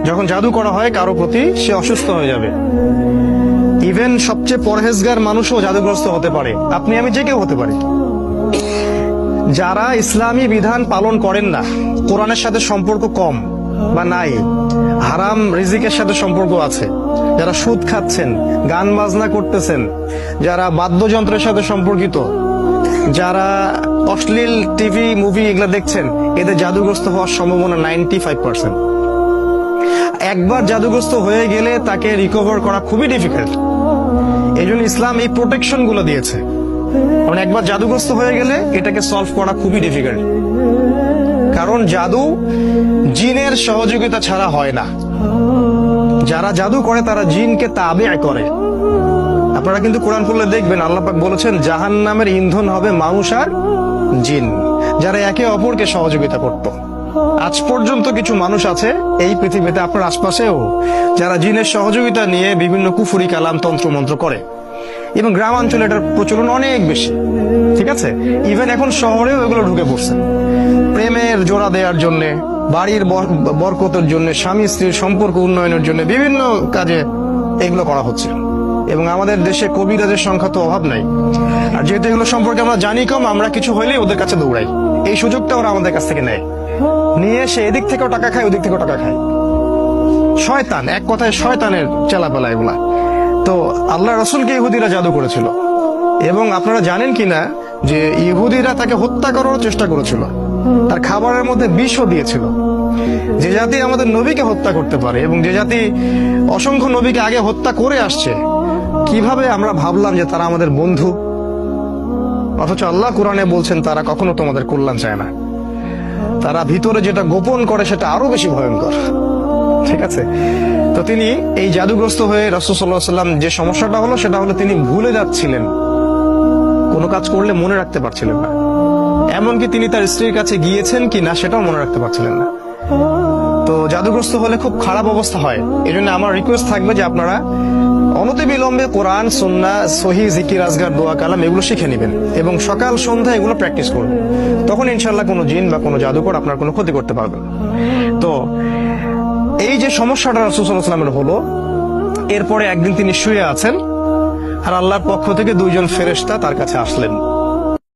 যখন জাদু করা হয় কারো প্রতি, সে অসুস্থ হয়ে যাবে। ইভেন সবচেয়ে পরহেজগার মানুষও জাদুগ্রস্ত হতে পারে, আপনি আমি যে কেউ হতে পারে। যারা ইসলামী বিধান পালন করেন না, কোরআনের সাথে সম্পর্ক কম বা নাই, হারাম রিজিকের সাথে সম্পর্ক আছে, যারা সুদ খাচ্ছেন, গান বাজনা করতেছেন, যারা বাদ্যযন্ত্রের সাথে সম্পর্কিত, যারা অশ্লীল টিভি মুভি এগুলা দেখছেন, এদের জাদুগ্রস্ত হওয়ার সম্ভাবনা 95%। একবার জাদুগ্রস্ত হয়ে গেলে তাকে রিকভার করা খুবই ডিফিকাল্ট। এই জন্য ইসলাম এই প্রোটেকশন গুলো দিয়েছে। কারণ একবার জাদুগ্রস্ত হয়ে গেলে এটাকে সলভ করা খুবই ডিফিকাল্ট। কারণ জাদু জিনের সহযোগিতা ছাড়া হয় না। যারা জাদু করে তারা জিনকে তাবে করে। আপনারা কিন্তু কোরআন পড়লে দেখবেন আল্লাহ পাক বলেছেন জাহান্নামের ইন্ধন হবে মানুষ আর জিন, যারা একে অপরকে সহযোগিতা করত। আজ পর্যন্ত কিছু মানুষ আছে এই পৃথিবীতে, আপনার আশপাশেও, যারা জিনের সহযোগিতা নিয়ে বিভিন্ন কুফরি কালাম তন্ত্র মন্ত্র করে। এবং গ্রামাঞ্চলে এটার প্রচলন অনেক বেশি, ঠিক আছে? ইভেন এখন শহরেও এগুলো ঢুকে পড়ছে। প্রেমের জোড়া দেওয়ার জন্য, বাড়ির বরকতের জন্য, স্বামী স্ত্রীর সম্পর্ক উন্নয়নের জন্য বিভিন্ন কাজে এগুলো করা হচ্ছে। এবং আমাদের দেশে কবিরাজের সংখ্যা তো অভাব নাই। আর যেহেতু এগুলো সম্পর্কে আমরা জানি কম, আমরা কিছু হইলেই ওদের কাছে দৌড়াই। এই সুযোগটা ওরা আমাদের কাছ থেকে নেয়, নিয়ে সে এদিক থেকেও টাকা খায়, ওদিক থেকেও টাকা খায়। শয়তান, এক কথায় শয়তানের চেলাপেলা এগুলা। তো আল্লাহ রসুলকে ইহুদিরা জাদু করেছিল, এবং আপনারা জানেন কিনা যে ইহুদিরা তাকে হত্যা করার চেষ্টা করেছিল, তার খাবারের মধ্যে বিষও দিয়েছিল। যে জাতি আমাদের নবীকে হত্যা করতে পারে, এবং যে জাতি অসংখ্য নবীকে আগে হত্যা করে আসছে, কিভাবে আমরা ভাবলাম যে তারা আমাদের বন্ধু? অথচ আল্লাহ কোরআনে বলছেন তারা কখনো তোমাদের কল্যাণ চায় না। তারা ভিতরে যেটা গোপন করে সেটা আরো বেশি ভয়ঙ্কর, ঠিক আছে? তো তিনি এই জাদুগ্রস্ত হয়ে রাসূল সাল্লাল্লাহু আলাইহি ওয়াসাল্লাম যে সমস্যাটা হলো সেটা হলো তিনি ভুলে যাচ্ছিলেন, কোনো কাজ করলে মনে রাখতে পারছিলেন না। এমনকি তিনি তার স্ত্রীর কাছে গিয়েছেন কি না সেটাও মনে রাখতে পারছিলেন না। তো জাদুগ্রস্ত হলে খুব খারাপ অবস্থা হয়। এই জন্য আমার রিকোয়েস্ট থাকবে যে আপনারা অনতিবিলম্বে কোরআন, সুন্নাহ, সহিহ জিকির, আজগার, দোয়া, কালাম এগুলো শিখে নেবেন এবং সকাল সন্ধ্যা এগুলো প্র্যাকটিস করুন। তখন ইনশাআল্লাহ কোনো জিন বা কোনো জাদুকর আপনার কোনো ক্ষতি করতে পারবেন। তো এই যে সমস্যাটা রাসূল সাল্লাল্লাহু আলাইহি ওয়াসাল্লামের হলো, এরপরে একদিন তিনি শুয়ে আছেন আর আল্লাহর পক্ষ থেকে দুইজন ফেরেশতা তার কাছে আসলেন।